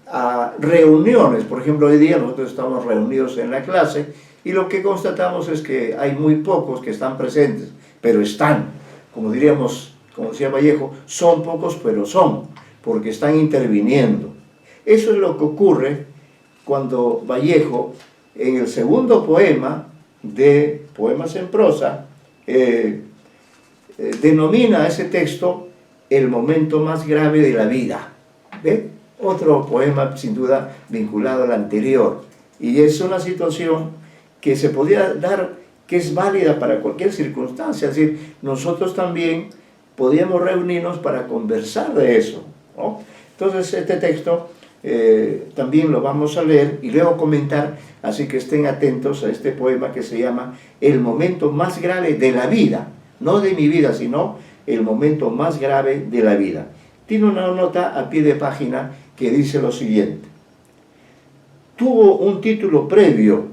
a reuniones. Por ejemplo, hoy día nosotros estamos reunidos en la clase y lo que constatamos es que hay muy pocos que están presentes, pero están, como diríamos, como decía Vallejo, son pocos pero son, porque están interviniendo. Eso es lo que ocurre cuando Vallejo, en el segundo poema de Poemas en Prosa, denomina a ese texto el momento más grave de la vida. ¿Ve? Otro poema sin duda vinculado al anterior, y es una situación que se podía dar, que es válida para cualquier circunstancia. Es decir, nosotros también podíamos reunirnos para conversar de eso, ¿no? Entonces este texto también lo vamos a leer y luego comentar, así que estén atentos a este poema que se llama El momento más grave de la vida, no de mi vida, sino el momento más grave de la vida. Tiene una nota a pie de página que dice lo siguiente: tuvo un título previo,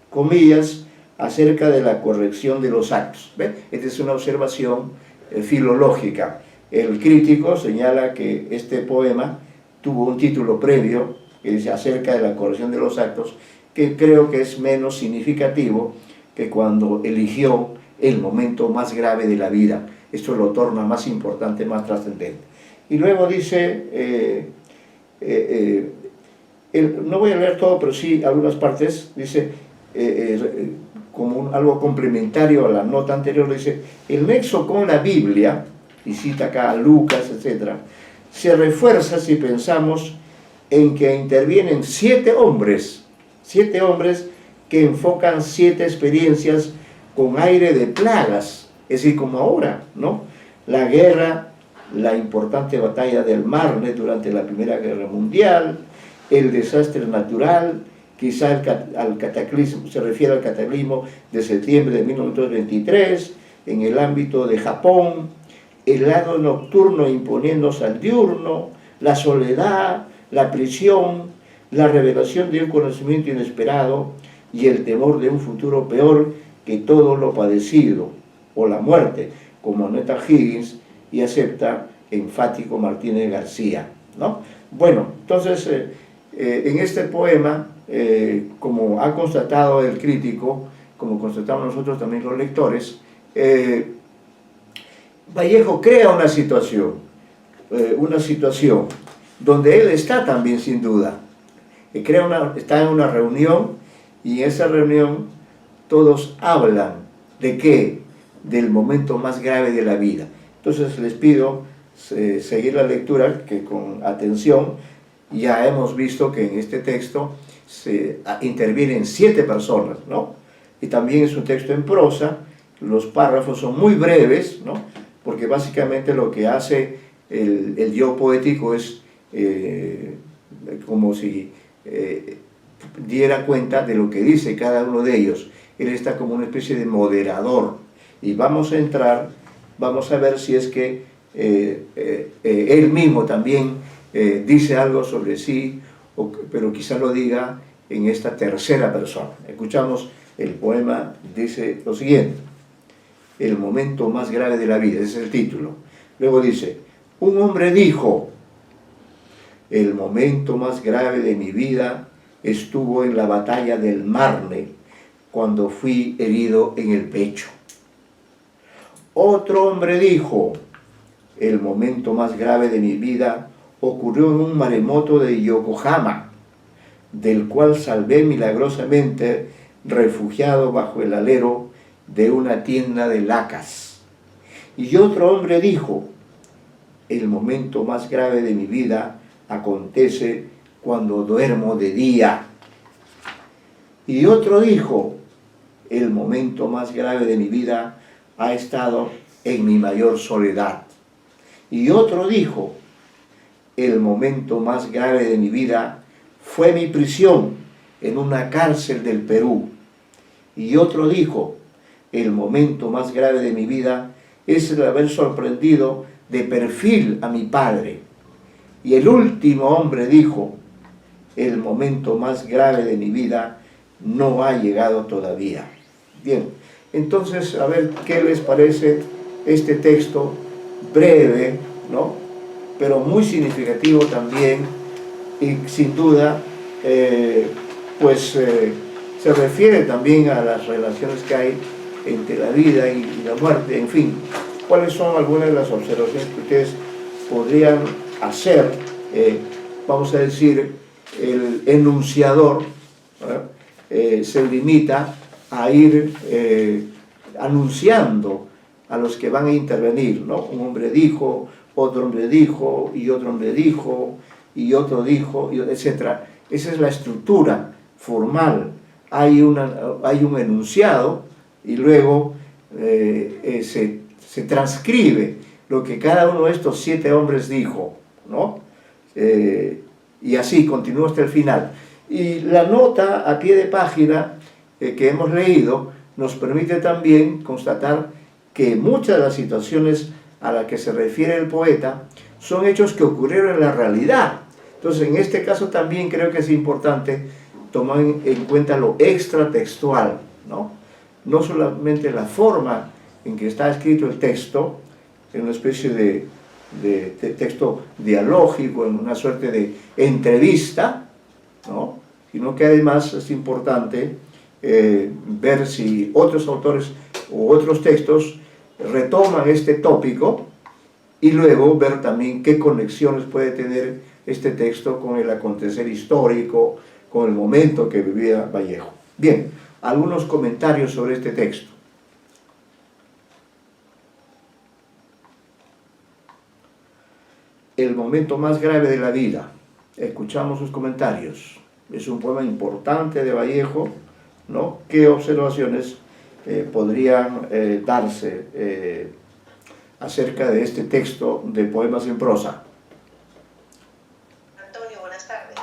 comillas, acerca de la corrección de los actos. ¿Ve? Esta es una observación filológica. El crítico señala que este poema tuvo un título previo, que dice acerca de la corrección de los actos, que creo que es menos significativo que cuando eligió el momento más grave de la vida. Esto lo torna más importante, más trascendente. Y luego dice, no voy a leer todo, pero sí algunas partes, dice, como algo complementario a la nota anterior, dice, el nexo con la Biblia, y cita acá a Lucas, etc., se refuerza si pensamos en que intervienen 7 hombres que enfocan 7 experiencias con aire de plagas, es decir, como ahora, ¿no? La guerra, la importante batalla del Marne durante la Primera Guerra Mundial, el desastre natural, quizá al cataclismo, se refiere al cataclismo de septiembre de 1923, en el ámbito de Japón, el lado nocturno imponiéndose al diurno, la soledad, la prisión, la revelación de un conocimiento inesperado y el temor de un futuro peor que todo lo padecido, o la muerte, como anota Higgins y acepta enfático Martínez García, ¿no? Bueno, entonces, en este poema, como ha constatado el crítico, como constatamos nosotros también los lectores, Vallejo crea una situación donde él está también sin duda. Está en una reunión y en esa reunión todos hablan ¿de qué? Del momento más grave de la vida. Entonces les pido seguir la lectura, que con atención. Ya hemos visto que en este texto intervienen 7 personas, ¿no? Y también es un texto en prosa, los párrafos son muy breves, ¿no? Porque básicamente lo que hace el yo poético es como si diera cuenta de lo que dice cada uno de ellos. Él está como una especie de moderador. Y vamos a ver si es que él mismo también dice algo sobre sí, pero quizá lo diga en esta tercera persona. Escuchamos el poema, dice lo siguiente: el momento más grave de la vida, ese es el título. Luego dice, un hombre dijo, el momento más grave de mi vida estuvo en la batalla del Marne, cuando fui herido en el pecho. Otro hombre dijo, el momento más grave de mi vida ocurrió en un maremoto de Yokohama, del cual salvé milagrosamente refugiado bajo el alero de una tienda de lacas. Y otro hombre dijo, el momento más grave de mi vida acontece cuando duermo de día. Y otro dijo, el momento más grave de mi vida ha estado en mi mayor soledad. Y otro dijo, el momento más grave de mi vida fue mi prisión en una cárcel del Perú. Y otro dijo, el momento más grave de mi vida es el haber sorprendido de perfil a mi padre. Y el último hombre dijo, el momento más grave de mi vida no ha llegado todavía. Bien, entonces, a ver qué les parece este texto breve, ¿no? Pero muy significativo también y sin duda se refiere también a las relaciones que hay entre la vida y la muerte, en fin. ¿Cuáles son algunas de las observaciones que ustedes podrían hacer? Vamos a decir, el enunciador se limita a ir anunciando a los que van a intervenir, ¿no? Un hombre dijo, otro hombre dijo, y otro hombre dijo, y otro dijo, etc. Esa es la estructura formal. Hay un enunciado y luego se transcribe lo que cada uno de estos 7 hombres dijo, ¿no? Y así continúa hasta el final. Y la nota a pie de página que hemos leído nos permite también constatar que muchas de las situaciones a las que se refiere el poeta son hechos que ocurrieron en la realidad. Entonces, en este caso también creo que es importante tomar en cuenta lo extratextual, ¿no? No solamente la forma en que está escrito el texto, en una especie de texto dialógico, en una suerte de entrevista, ¿no? Sino que además es importante ver si otros autores u otros textos retoman este tópico y luego ver también qué conexiones puede tener este texto con el acontecer histórico, con el momento que vivía Vallejo. Bien, algunos comentarios sobre este texto. El momento más grave de la vida. Escuchamos sus comentarios. Es un poema importante de Vallejo, ¿no? ¿Qué observaciones podrían darse acerca de este texto de poemas en prosa? Antonio, buenas tardes.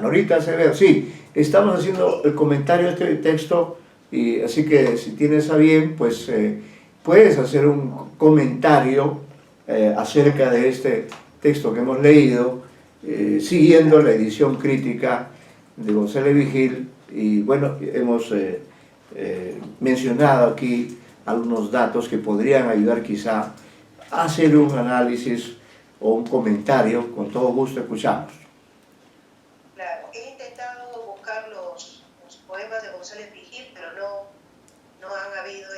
Norita Acevedo, sí, estamos haciendo el comentario de este texto, y así que si tienes a bien, pues puedes hacer un comentario acerca de este texto que hemos leído, siguiendo la edición crítica de González Vigil. Y bueno, hemos mencionado aquí algunos datos que podrían ayudar quizá a hacer un análisis o un comentario. Con todo gusto escuchamos. Claro, he intentado buscar los poemas de González Vigil, pero no han habido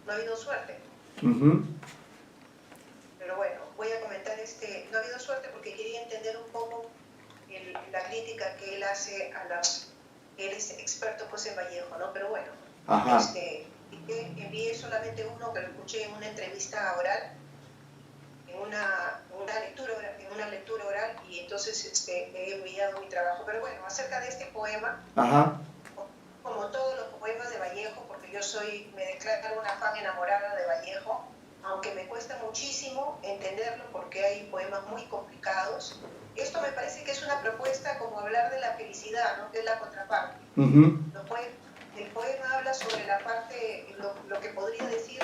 no ha habido suerte. Pero bueno, voy a comentar no ha habido suerte porque quería entender un poco la crítica que él hace él es experto pues en Vallejo, ¿no? Pero bueno, envié solamente uno que lo escuché en una entrevista oral, en una lectura oral, y entonces he enviado mi trabajo. Pero bueno, acerca de este poema, como todos los poemas de Vallejo, porque me declaro una fan enamorada de Vallejo, aunque me cuesta muchísimo entenderlo porque hay poemas muy complicados. Esto me parece que es una propuesta como hablar de la felicidad, ¿no? Que es la contraparte. El poema habla sobre la parte, lo que podría decir,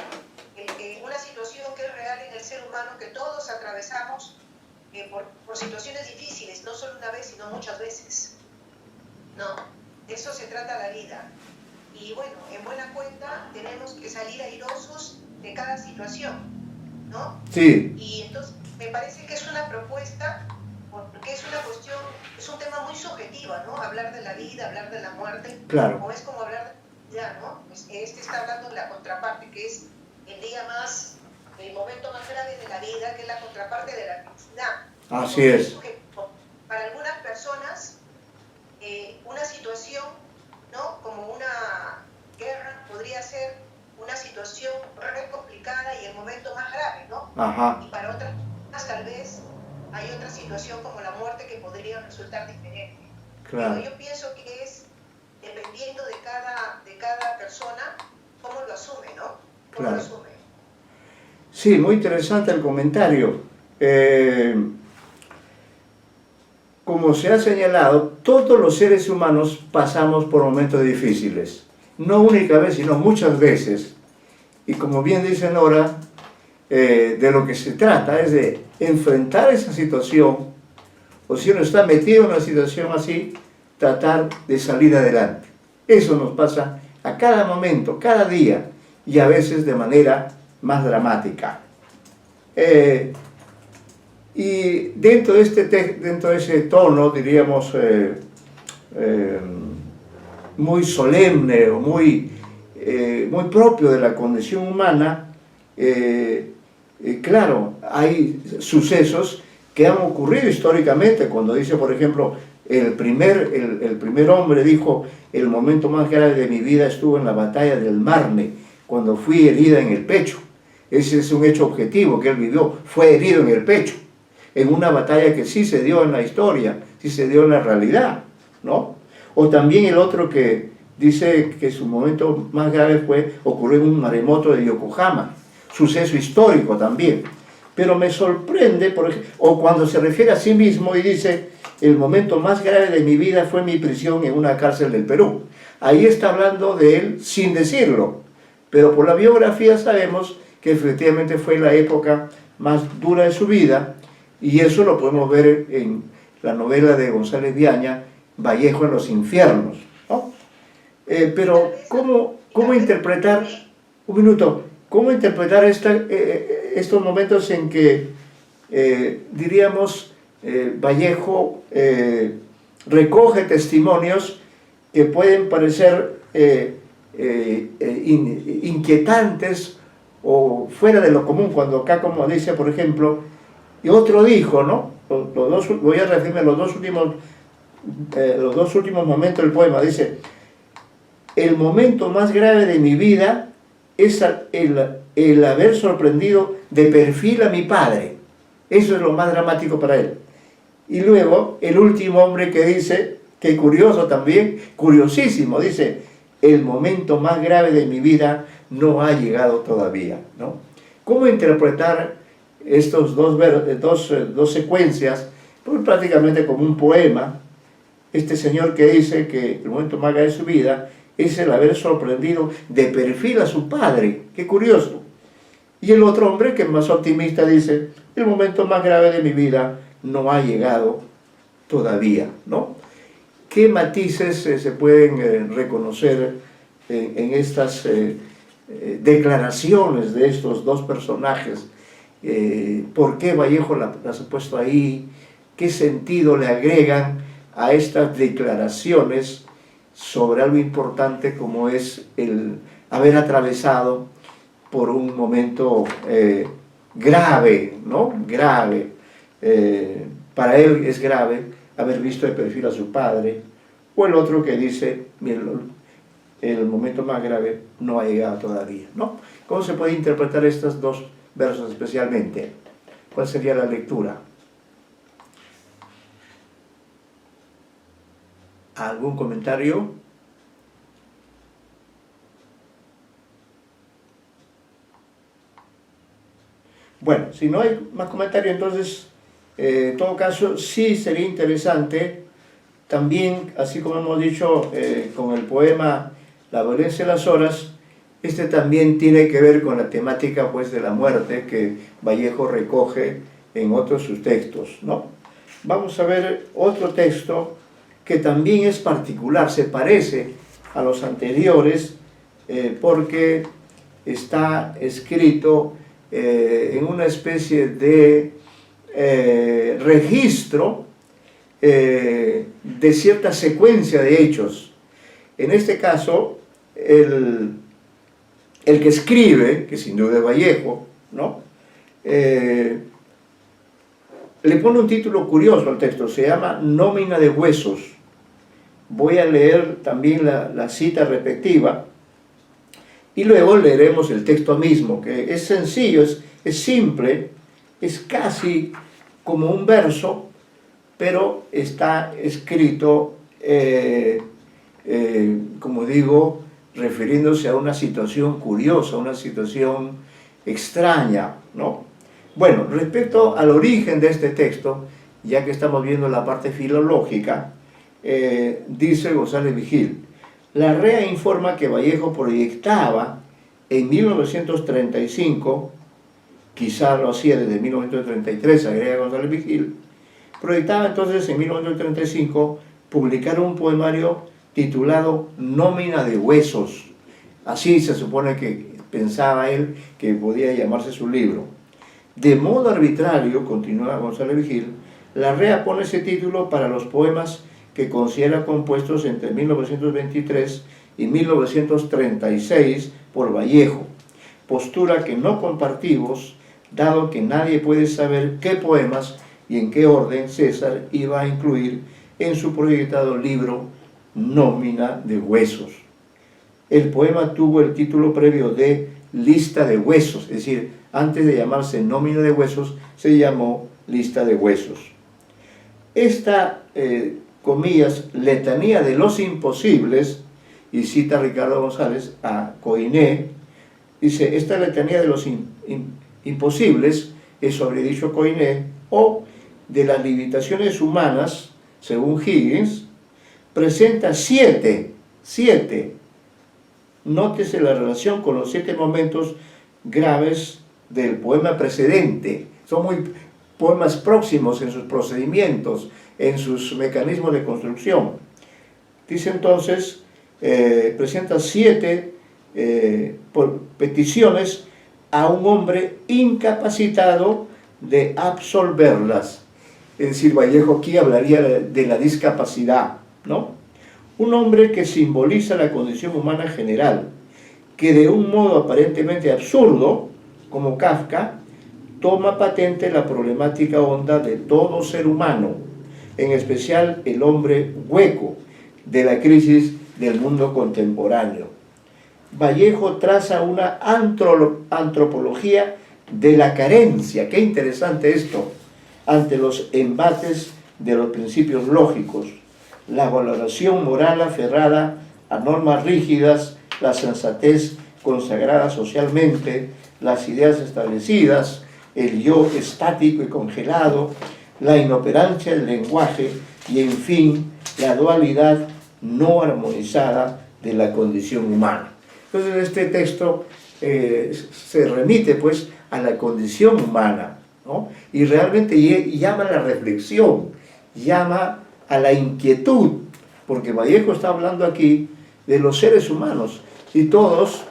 una situación que es real en el ser humano, que todos atravesamos por situaciones difíciles, no solo una vez, sino muchas veces, ¿no? De eso se trata la vida. Y bueno, en buena cuenta tenemos que salir airosos de cada situación, ¿no? Sí. Y entonces me parece que es una propuesta, porque es una cuestión, es un tema muy subjetivo, ¿no? Hablar de la vida, hablar de la muerte, claro. O es como hablar de la vida, ¿no? Está hablando de la contraparte, que es el momento más grave de la vida, que es la contraparte de la felicidad. Así es. Para algunas personas, una situación, ¿no? Como una guerra podría ser una situación re complicada y el momento más grave, ¿no? Y para otras personas tal vez hay otra situación como la muerte que podría resultar diferente. Claro. Pero yo pienso que es dependiendo de cada persona cómo lo asume, ¿no? ¿Cómo lo asume? Sí, muy interesante el comentario. Como se ha señalado, todos los seres humanos pasamos por momentos difíciles. No única vez, sino muchas veces. Y como bien dice Nora, de lo que se trata es de enfrentar esa situación, o si uno está metido en una situación así, tratar de salir adelante. Eso nos pasa a cada momento, cada día, y a veces de manera más dramática. Y dentro de ese tono, diríamos, muy solemne o muy propio de la condición humana, claro, hay sucesos que han ocurrido históricamente, cuando dice, por ejemplo, el primer hombre dijo: el momento más grave de mi vida estuvo en la batalla del Marne, cuando fui herida en el pecho. Ese es un hecho objetivo que él vivió, fue herido en el pecho, en una batalla que sí se dio en la historia, sí se dio en la realidad, ¿no? O también el otro que dice que su momento más grave ocurrió en un maremoto de Yokohama, suceso histórico también. Pero me sorprende, por ejemplo, o cuando se refiere a sí mismo y dice: el momento más grave de mi vida fue mi prisión en una cárcel del Perú. Ahí está hablando de él sin decirlo, pero por la biografía sabemos que efectivamente fue la época más dura de su vida, y eso lo podemos ver en la novela de González Viaña, Vallejo en los infiernos, ¿no? Pero ¿cómo interpretar, un minuto, cómo interpretar estos momentos en que, diríamos, Vallejo recoge testimonios que pueden parecer inquietantes o fuera de lo común, cuando acá, como dice, por ejemplo, y otro dijo, ¿no? Voy a referirme a los dos últimos momentos del poema. Dice: el momento más grave de mi vida es el haber sorprendido de perfil a mi padre. Eso es lo más dramático para él. Y luego, el último hombre que dice, que curioso también, curiosísimo, dice: el momento más grave de mi vida no ha llegado todavía, ¿no? ¿Cómo interpretar estos dos secuencias? Pues prácticamente como un poema. Este señor que dice que el momento más grave de su vida es el haber sorprendido de perfil a su padre. ¡Qué curioso! Y el otro hombre, que es más optimista, dice: el momento más grave de mi vida no ha llegado todavía, ¿no? ¿Qué matices se pueden reconocer en estas declaraciones de estos dos personajes? ¿Por qué Vallejo las ha puesto ahí? ¿Qué sentido le agregan a estas declaraciones sobre algo importante como es el haber atravesado por un momento grave, ¿no? Grave. Para él es grave haber visto de perfil a su padre, o el otro que dice: el momento más grave no ha llegado todavía, ¿no? ¿Cómo se puede interpretar estos dos versos especialmente? ¿Cuál sería la lectura? ¿Algún comentario? Bueno, si no hay más comentarios, entonces, en todo caso, sí sería interesante también, así como hemos dicho con el poema La violencia de las horas, este también tiene que ver con la temática, pues, de la muerte que Vallejo recoge en otros sus textos, ¿no? Vamos a ver otro texto que también es particular, se parece a los anteriores porque está escrito en una especie de registro de cierta secuencia de hechos. En este caso, el que escribe, que sin duda es Vallejo, ¿no? Le pone un título curioso al texto, se llama Nómina de Huesos. Voy a leer también la cita respectiva y luego leeremos el texto mismo, que es sencillo, es simple, es casi como un verso, pero está escrito, como digo, refiriéndose a una situación curiosa, una situación extraña, ¿no? Bueno, respecto al origen de este texto, ya que estamos viendo la parte filológica, dice González Vigil: la REA informa que Vallejo proyectaba en 1935, quizá lo hacía desde 1933, agrega González Vigil, proyectaba entonces en 1935 publicar un poemario titulado Nómina de Huesos. Así se supone que pensaba él que podía llamarse su libro. De modo arbitrario, continúa González Vigil, Larrea pone ese título para los poemas que considera compuestos entre 1923 y 1936 por Vallejo, postura que no compartimos, dado que nadie puede saber qué poemas y en qué orden César iba a incluir en su proyectado libro Nómina de Huesos. El poema tuvo el título previo de Lista de Huesos, es decir, antes de llamarse Nómina de Huesos, se llamó Lista de Huesos. Esta, comillas, letanía de los imposibles, y cita Ricardo González a Coiné, dice, esta letanía de los imposibles, es sobre dicho Coiné, o de las limitaciones humanas, según Higgins, presenta siete, nótese la relación con los 7 momentos graves del poema precedente, son muy poemas próximos en sus procedimientos, en sus mecanismos de construcción. Dice entonces, presenta 7 peticiones a un hombre incapacitado de absolverlas. Es decir, Vallejo aquí hablaría de la discapacidad, ¿no? Un hombre que simboliza la condición humana general, que de un modo aparentemente absurdo, como Kafka, toma patente la problemática honda de todo ser humano, en especial el hombre hueco de la crisis del mundo contemporáneo. Vallejo traza una antropología de la carencia, qué interesante esto, ante los embates de los principios lógicos, la valoración moral aferrada a normas rígidas, la sensatez consagrada socialmente, las ideas establecidas, el yo estático y congelado, la inoperancia del lenguaje y, en fin, la dualidad no armonizada de la condición humana. Entonces, este texto se remite, pues, a la condición humana, ¿no? Y realmente llama a la reflexión, llama a la inquietud, porque Vallejo está hablando aquí de los seres humanos, y todos,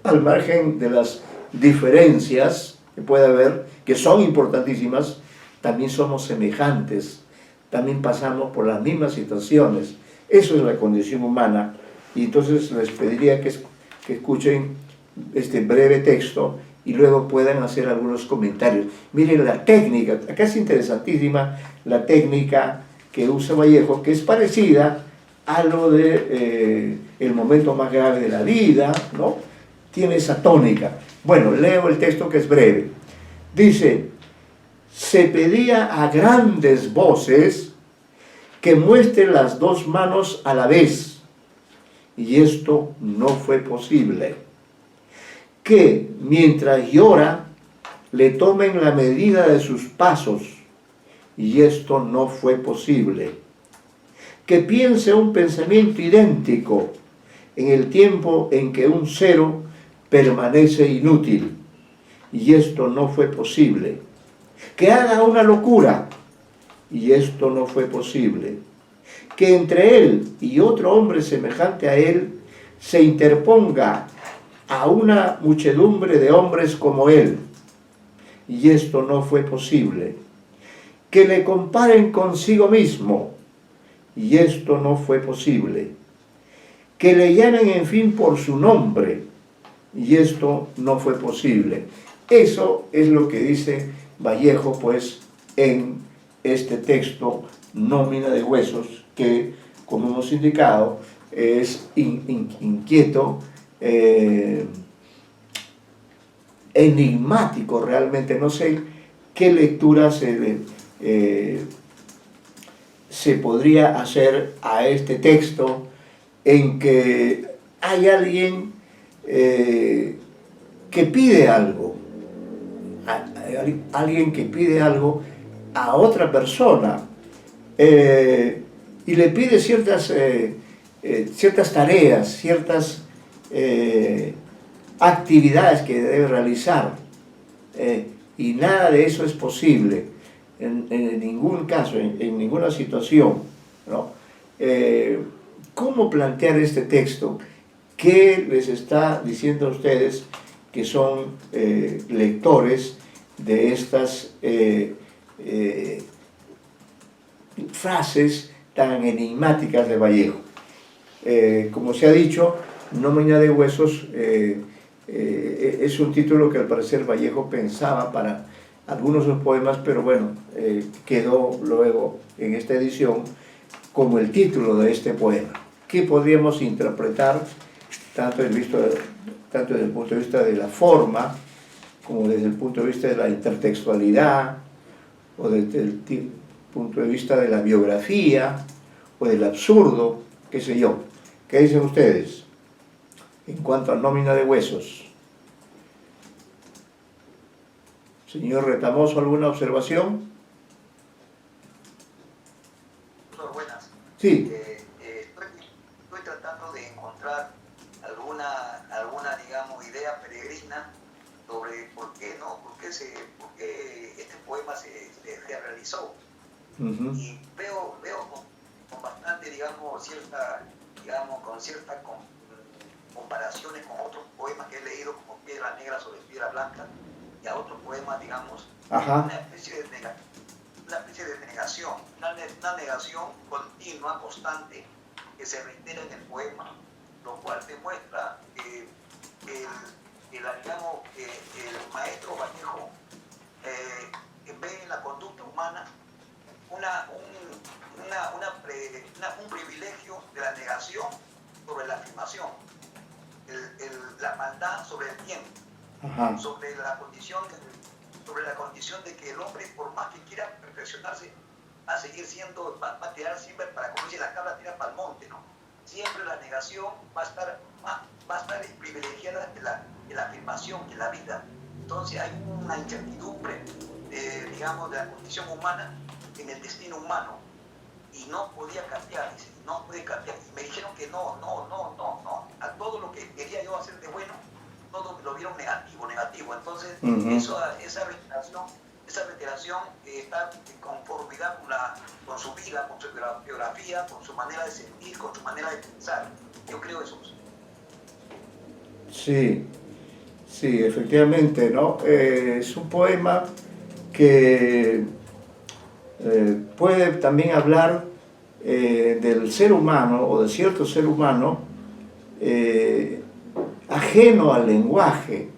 al margen de las diferencias que puede haber, que son importantísimas, también somos semejantes, también pasamos por las mismas situaciones. Eso es la condición humana, y entonces les pediría que escuchen este breve texto y luego puedan hacer algunos comentarios. Miren la técnica, acá es interesantísima la técnica que usa Vallejo, que es parecida a lo de el momento más grave de la vida, ¿no? Tiene esa tónica. Bueno, leo el texto que es breve. Dice, se pedía a grandes voces que muestre las 2 manos a la vez, y esto no fue posible. Que mientras llora, le tomen la medida de sus pasos, y esto no fue posible. Que piense un pensamiento idéntico en el tiempo en que un cero permanece inútil, y esto no fue posible. Que haga una locura, y esto no fue posible. Que entre él y otro hombre semejante a él se interponga a una muchedumbre de hombres como él, y esto no fue posible. Que le comparen consigo mismo, y esto no fue posible. Que le llamen en fin por su nombre, y esto no fue posible. Eso es lo que dice Vallejo, pues, en este texto, Nómina de Huesos, que, como hemos indicado, es inquieto, enigmático realmente. No sé qué lectura se podría hacer a este texto en que hay alguien que pide algo, alguien que pide algo a otra persona, y le pide ciertas tareas, ciertas actividades que debe realizar, y nada de eso es posible en ningún caso, en ninguna situación, ¿no? ¿Cómo plantear este texto? ¿Qué les está diciendo a ustedes que son lectores de estas frases tan enigmáticas de Vallejo. Como se ha dicho, Nómina de Huesos es un título que al parecer Vallejo pensaba para algunos de sus poemas, pero bueno, quedó luego en esta edición como el título de este poema, que podríamos interpretar tanto desde el punto de vista de la forma, como desde el punto de vista de la intertextualidad, o desde el punto de vista de la biografía, o del absurdo, qué sé yo. ¿Qué dicen ustedes en cuanto a Nómina de Huesos? Señor Retamoso, ¿alguna observación? Buenas. Sí. Estoy tratando de encontrar alguna digamos, idea peregrina sobre por qué este poema se realizó. Y veo con bastante, digamos, con ciertas comparaciones con otros poemas que he leído, como Piedra Negra sobre Piedra Blanca, y a otros poemas, digamos, una especie de negación, una negación continua, constante, que se reitera en el poema, lo cual demuestra que el maestro Vallejo ve en la conducta humana un privilegio de la negación sobre la afirmación, la maldad sobre el bien, sobre la condición de que el hombre, por más que quiera perfeccionarse, va a seguir siendo, va a tirar siempre, para como dice la cabra, tira para el monte, ¿no? Siempre la negación va a estar privilegiada de la afirmación, de la vida. Entonces hay una incertidumbre, digamos, de la condición humana en el destino humano, y no podía cambiar, dice, no puede cambiar. Y me dijeron que no, a todo lo que quería yo hacer de bueno, todo lo vieron negativo. Entonces, esa reiteración está en conformidad con su vida, con su biografía, con su manera de sentir, con su manera de pensar. Yo creo eso. Sí, efectivamente, ¿no? Es un poema que puede también hablar del ser humano o de cierto ser humano ajeno al lenguaje,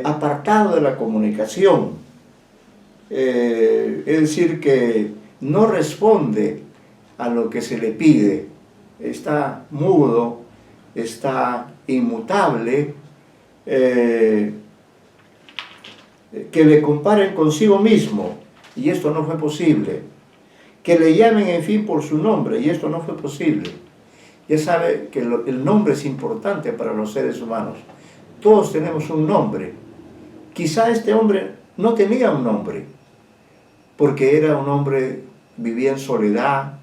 apartado de la comunicación, es decir, que no responde a lo que se le pide, está mudo, está inmutable, que le comparen consigo mismo, y esto no fue posible, que le llamen en fin por su nombre, y esto no fue posible. Ya sabe que el nombre es importante para los seres humanos. Todos tenemos un nombre. Quizá este hombre no tenía un nombre, porque era un hombre, vivía en soledad,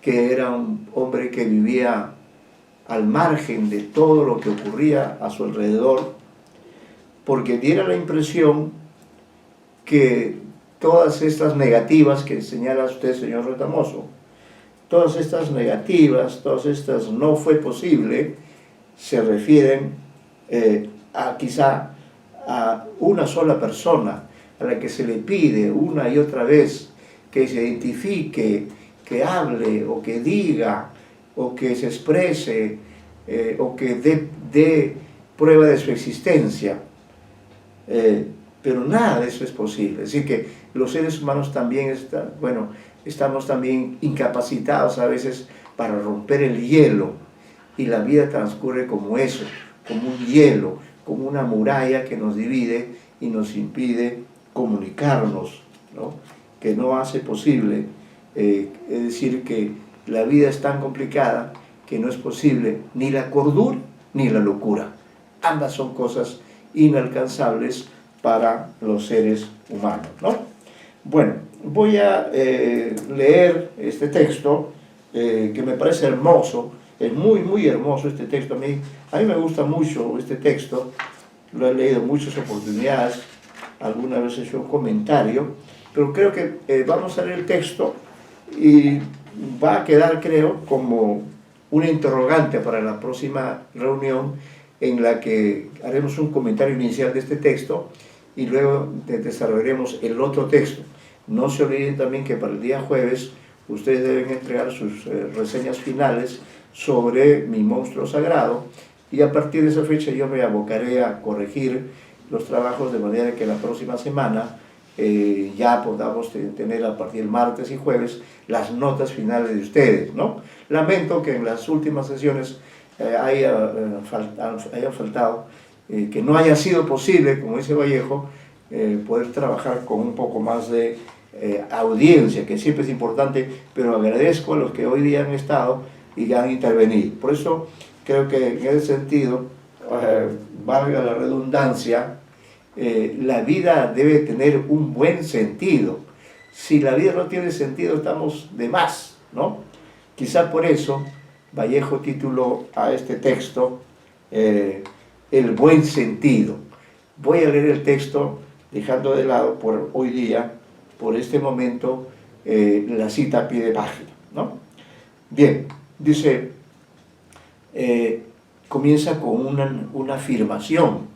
que era un hombre que vivía al margen de todo lo que ocurría a su alrededor, porque diera la impresión que todas estas negativas que señala usted, señor Retamoso, todas estas negativas, todas estas no fue posible, se refieren quizá a una sola persona a la que se le pide una y otra vez que se identifique, que hable o que diga o que se exprese o que dé prueba de su existencia. Pero nada de eso es posible. Así que los seres humanos también estamos también incapacitados a veces para romper el hielo, y la vida transcurre como eso, como un hielo, como una muralla que nos divide y nos impide comunicarnos, ¿no? Que no hace posible, es decir, que la vida es tan complicada que no es posible ni la cordura ni la locura. Ambas son cosas inalcanzables para los seres humanos, ¿no? Bueno, voy a leer este texto que me parece hermoso. Es muy, muy hermoso este texto. A mí me gusta mucho este texto. Lo he leído en muchas oportunidades. Alguna vez he hecho un comentario. Pero creo que vamos a leer el texto y va a quedar, creo, como una interrogante para la próxima reunión, en la que haremos un comentario inicial de este texto y luego desarrollaremos el otro texto. No se olviden también que para el día jueves ustedes deben entregar sus reseñas finales sobre Mi monstruo sagrado, y a partir de esa fecha yo me abocaré a corregir los trabajos de manera que la próxima semana ya podamos tener a partir del martes y jueves las notas finales de ustedes, ¿no? Lamento que en las últimas sesiones haya faltado, que no haya sido posible, como dice Vallejo, poder trabajar con un poco más de audiencia, que siempre es importante, pero agradezco a los que hoy día han estado y han intervenido. Por eso creo que en ese sentido, valga la redundancia, la vida debe tener un buen sentido. Si la vida no tiene sentido, estamos de más, ¿no? Quizá por eso Vallejo tituló a este texto El buen sentido. Voy a leer el texto dejando de lado por hoy día, por este momento, la cita a pie de página, ¿no? Bien, dice, comienza con una afirmación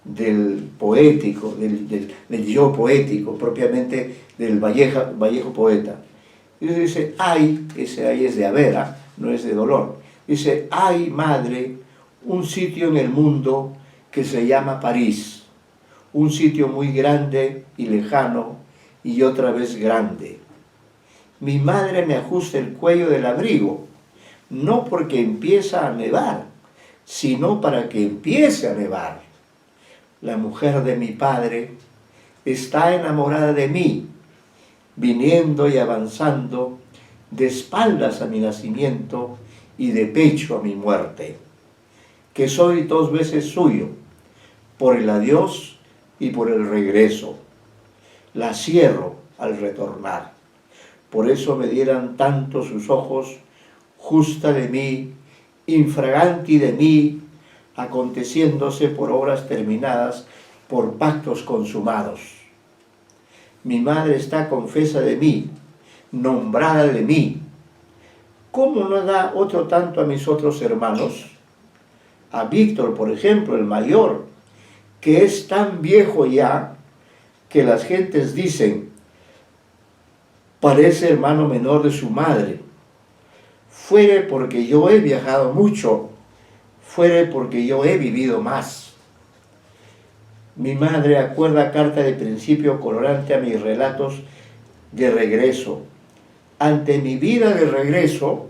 del poético, del yo poético, propiamente del Vallejo poeta. Y dice, ay, ese ay es de Avera, no es de dolor. Dice, hay, madre, un sitio en el mundo que se llama París, un sitio muy grande y lejano y otra vez grande. Mi madre me ajusta el cuello del abrigo, no porque empieza a nevar, sino para que empiece a nevar. La mujer de mi padre está enamorada de mí, viniendo y avanzando de espaldas a mi nacimiento y de pecho a mi muerte, que soy 2 veces suyo, por el adiós y por el regreso. La cierro al retornar. Por eso me dieran tanto sus ojos, justa de mí, infraganti de mí, aconteciéndose por obras terminadas, por pactos consumados. Mi madre está confesa de mí, nombrada de mí. ¿Cómo no da otro tanto a mis otros hermanos? A Víctor, por ejemplo, el mayor, que es tan viejo ya, que las gentes dicen, parece hermano menor de su madre. Fuere porque yo he viajado mucho, fuere porque yo he vivido más. Mi madre acuerda carta de principio colorante a mis relatos de regreso. Ante mi vida de regreso,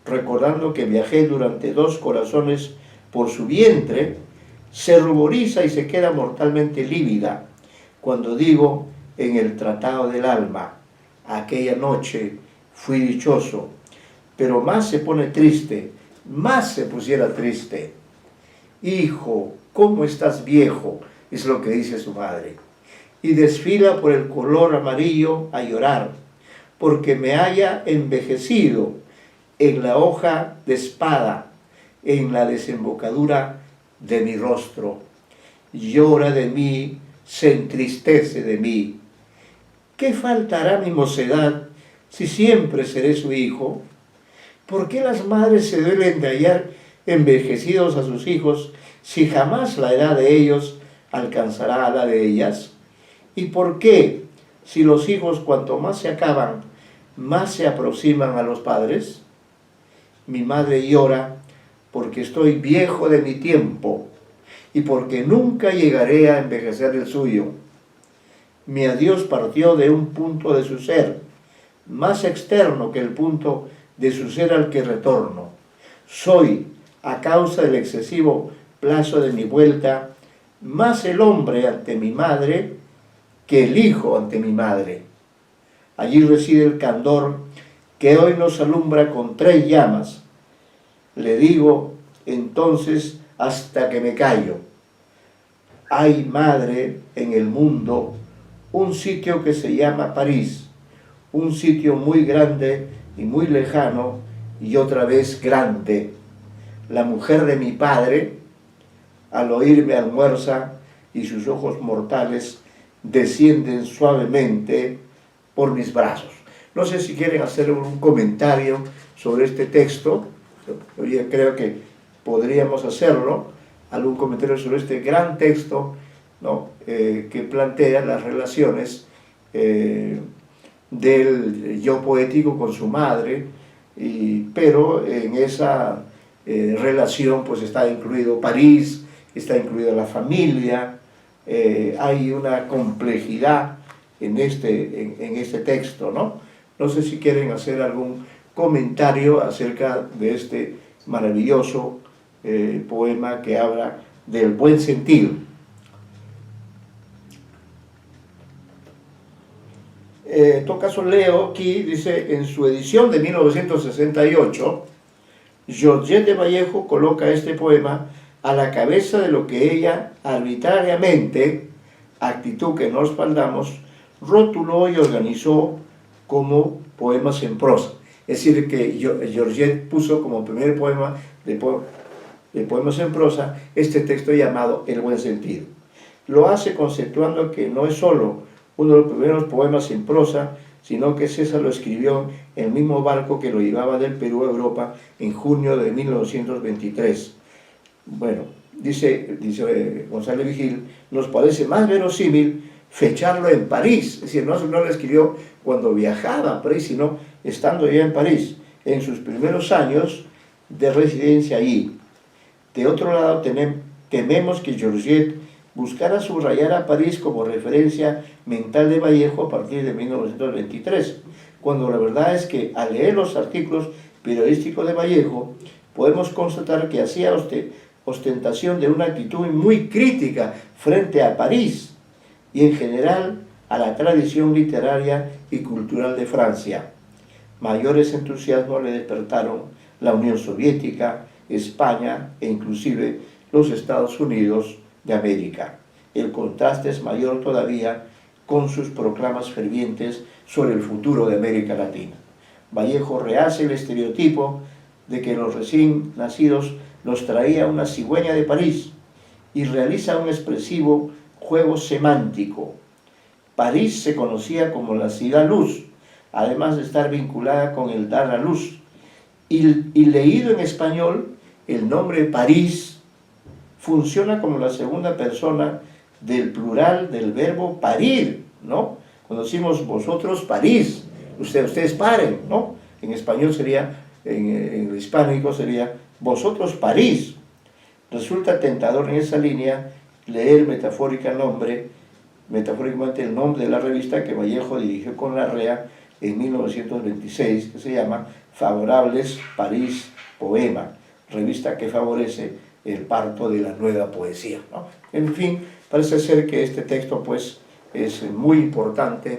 recordando que viajé durante 2 corazones por su vientre, se ruboriza y se queda mortalmente lívida cuando digo en el tratado del alma, aquella noche fui dichoso, pero más se pone triste, más se pusiera triste. Hijo, ¿cómo estás viejo? Es lo que dice su madre. Y desfila por el color amarillo a llorar, porque me haya envejecido en la hoja de espada, en la desembocadura de mi rostro. Llora de mí, se entristece de mí. ¿Qué faltará mi mocedad si siempre seré su hijo? ¿Por qué las madres se duelen de hallar envejecidos a sus hijos si jamás la edad de ellos alcanzará a la de ellas? ¿Y por qué, si los hijos cuanto más se acaban, más se aproximan a los padres? Mi madre llora porque estoy viejo de mi tiempo y porque nunca llegaré a envejecer el suyo. Mi adiós partió de un punto de su ser, más externo que el punto de su ser al que retorno. Soy, a causa del excesivo plazo de mi vuelta, más el hombre ante mi madre que el hijo ante mi madre. Allí reside el candor que hoy nos alumbra con 3 llamas. Le digo entonces hasta que me callo. Hay, madre, en el mundo un sitio que se llama París, un sitio muy grande y muy lejano y otra vez grande. La mujer de mi padre, al oírme almuerza y sus ojos mortales descienden suavemente por mis brazos. No sé si quieren hacer un comentario sobre este texto. Yo creo que podríamos hacerlo algún comentario sobre este gran texto, ¿no? Que plantea las relaciones del yo poético con su madre, pero en esa relación pues está incluido París, está incluida la familia, hay una complejidad en este texto, ¿no? No sé si quieren hacer algún comentario acerca de este maravilloso poema que habla del buen sentido. En todo caso leo aquí, dice, en su edición de 1968, Georgette de Vallejo coloca este poema a la cabeza de lo que ella arbitrariamente, actitud que nos respaldamos, rotuló y organizó como poemas en prosa. Es decir, que Georgette puso como primer poema de poemas en prosa este texto llamado El buen sentido. Lo hace conceptuando que no es solo uno de los primeros poemas en prosa, sino que César lo escribió en el mismo barco que lo llevaba del Perú a Europa en junio de 1923. Bueno, dice González Vigil, nos parece más verosímil fecharlo en París, es decir, no lo escribió cuando viajaba a París, sino estando ya en París, en sus primeros años de residencia allí. De otro lado, tememos que Georgette buscara subrayar a París como referencia mental de Vallejo a partir de 1923, cuando la verdad es que al leer los artículos periodísticos de Vallejo, podemos constatar que hacía ostentación de una actitud muy crítica frente a París y en general a la tradición literaria y cultural de Francia. Mayores entusiasmos le despertaron la Unión Soviética, España e inclusive los Estados Unidos de América. El contraste es mayor todavía con sus proclamas fervientes sobre el futuro de América Latina. Vallejo rehace el estereotipo de que los recién nacidos los traía una cigüeña de París y realiza un expresivo juego semántico. París se conocía como la ciudad luz, además de estar vinculada con el dar a luz. Y leído en español, el nombre París funciona como la segunda persona del plural del verbo parir, ¿no? Cuando decimos vosotros parís, ustedes paren, ¿no? En español sería, en el hispánico sería vosotros parís. Resulta tentador en esa línea leer metafóricamente el nombre de la revista que Vallejo dirigió con Larrea en 1926, que se llama Favorables París Poema, revista que favorece el parto de la nueva poesía, ¿no? En fin, parece ser que este texto pues es muy importante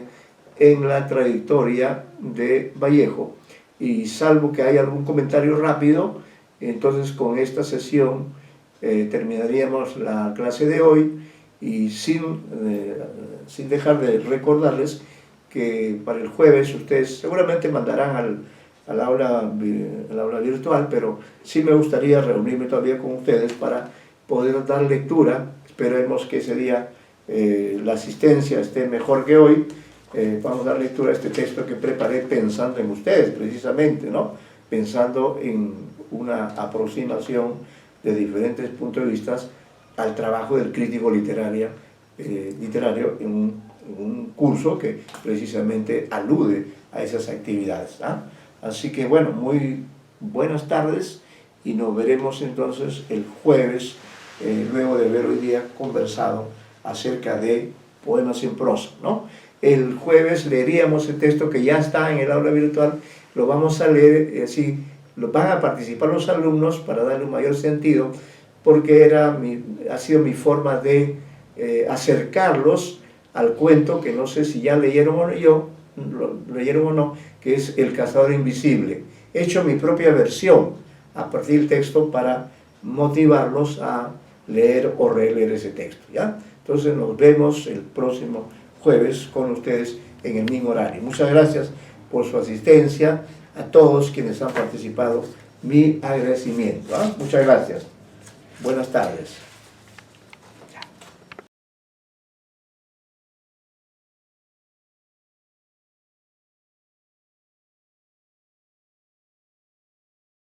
en la trayectoria de Vallejo, y salvo que haya algún comentario rápido, entonces con esta sesión terminaríamos la clase de hoy, y sin dejar de recordarles que para el jueves ustedes seguramente mandarán al aula virtual, pero sí me gustaría reunirme todavía con ustedes para poder dar lectura. Esperemos que ese día la asistencia esté mejor que hoy. Vamos a dar lectura a este texto que preparé pensando en ustedes precisamente, ¿no? Pensando en una aproximación de diferentes puntos de vista al trabajo del crítico literario en un curso que precisamente alude a esas actividades, ¿ah? Así que bueno, muy buenas tardes y nos veremos entonces el jueves, luego de haber hoy día conversado acerca de poemas en prosa, ¿no? El jueves leeríamos el texto que ya está en el aula virtual, lo vamos a leer, así van a participar los alumnos para darle un mayor sentido, porque ha sido mi forma de acercarlos al cuento que no sé si ya leyeron o no, que es El cazador invisible. He hecho mi propia versión a partir del texto para motivarlos a leer o releer ese texto, ¿ya? Entonces nos vemos el próximo jueves con ustedes en el mismo horario. Muchas gracias por su asistencia, a todos quienes han participado, mi agradecimiento, ¿ah? Muchas gracias. Buenas tardes.